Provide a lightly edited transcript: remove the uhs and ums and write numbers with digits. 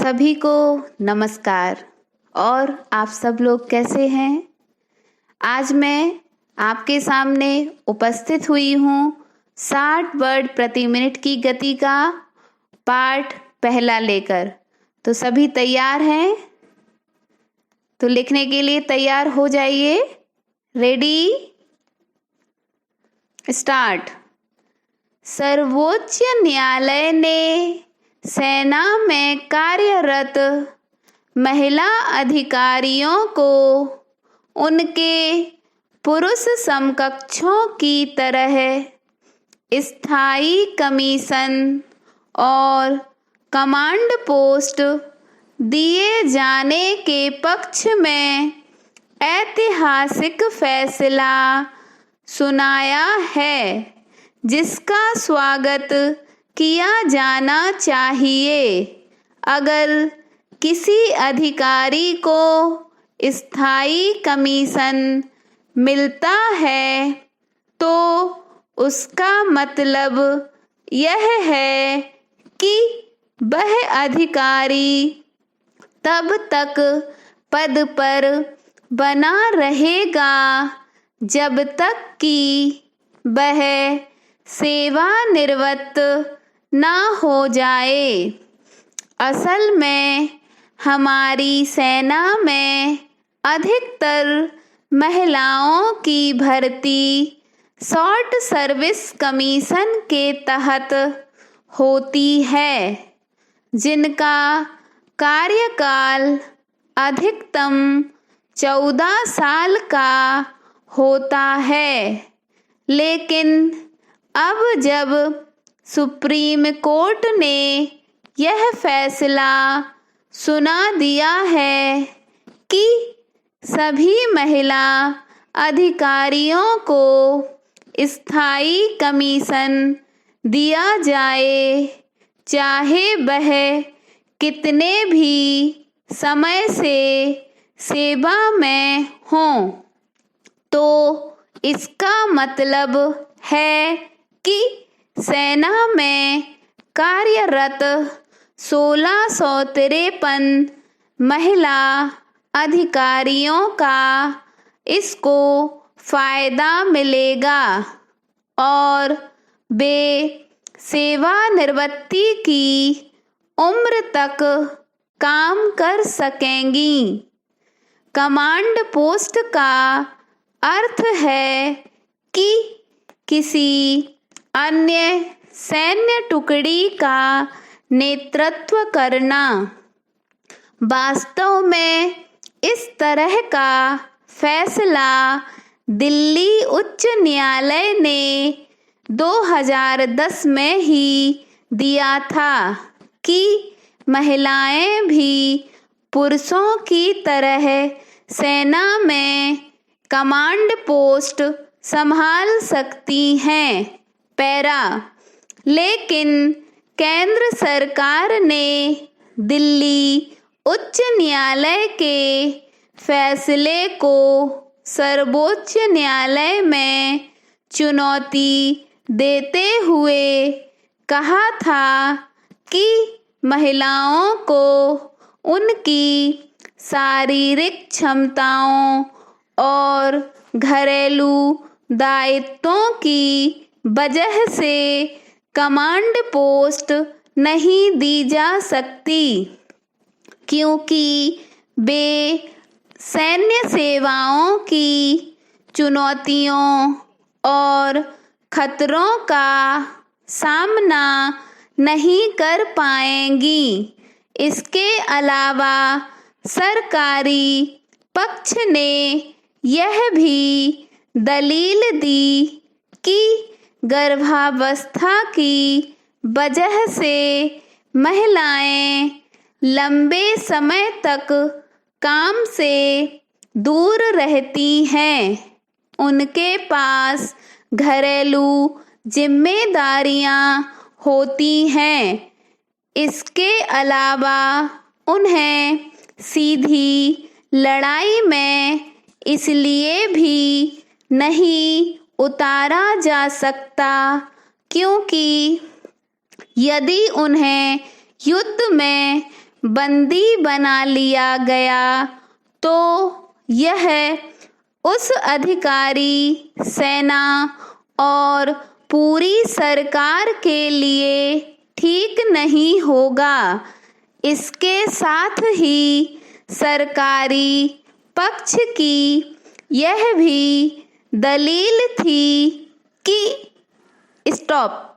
सभी को नमस्कार। और आप सब लोग कैसे हैं? आज मैं आपके सामने उपस्थित हुई हूँ 60 वर्ड प्रति मिनट की गति का पाठ पहला लेकर। तो सभी तैयार हैं? तो लिखने के लिए तैयार हो जाइए। Ready, start. सर्वोच्च न्यायालय ने सेना में कार्यरत महिला अधिकारियों को उनके पुरुष समकक्षों की तरह स्थायी कमीशन और कमांड पोस्ट दिए जाने के पक्ष में ऐतिहासिक फैसला सुनाया है, जिसका स्वागत किया जाना चाहिए। अगर किसी अधिकारी को स्थायी कमीशन मिलता है तो उसका मतलब यह है कि वह अधिकारी तब तक पद पर बना रहेगा जब तक कि वह सेवानिवृत्त न हो जाए। असल में हमारी सेना में अधिकतर महिलाओं की भर्ती शॉर्ट सर्विस कमीशन के तहत होती है, जिनका कार्यकाल अधिकतम 14 साल का होता है। लेकिन अब जब सुप्रीम कोर्ट ने यह फैसला सुना दिया है कि सभी महिला अधिकारियों को स्थायी कमीशन दिया जाए, चाहे वह कितने भी समय से सेवा में हों, तो इसका मतलब है कि सेना में कार्यरत 1653 महिला अधिकारियों का इसको फायदा मिलेगा और वे सेवानिवृत्ति की उम्र तक काम कर सकेंगी। कमांड पोस्ट का अर्थ है कि किसी अन्य सैन्य टुकड़ी का नेतृत्व करना। वास्तव में इस तरह का फैसला दिल्ली उच्च न्यायालय ने 2010 में ही दिया था कि महिलाएं भी पुरुषों की तरह सेना में कमांड पोस्ट संभाल सकती हैं। पैरा। लेकिन केंद्र सरकार ने दिल्ली उच्च न्यायालय के फैसले को सर्वोच्च न्यायालय में चुनौती देते हुए कहा था कि महिलाओं को उनकी शारीरिक क्षमताओं और घरेलू दायित्वों की वजह से कमांड पोस्ट नहीं दी जा सकती, क्योंकि वे सैन्य सेवाओं की चुनौतियों और खतरों का सामना नहीं कर पाएंगी। इसके अलावा सरकारी पक्ष ने यह भी दलील दी कि गर्भावस्था की वजह से महिलाएं लंबे समय तक काम से दूर रहती हैं, उनके पास घरेलू जिम्मेदारियां होती हैं। इसके अलावा उन्हें सीधी लड़ाई में इसलिए भी नहीं उतारा जा सकता क्योंकि यदि उन्हें युद्ध में बंदी बना लिया गया तो यह उस अधिकारी, सेना और पूरी सरकार के लिए ठीक नहीं होगा। इसके साथ ही सरकारी पक्ष की यह भी दलील थी कि स्टॉप।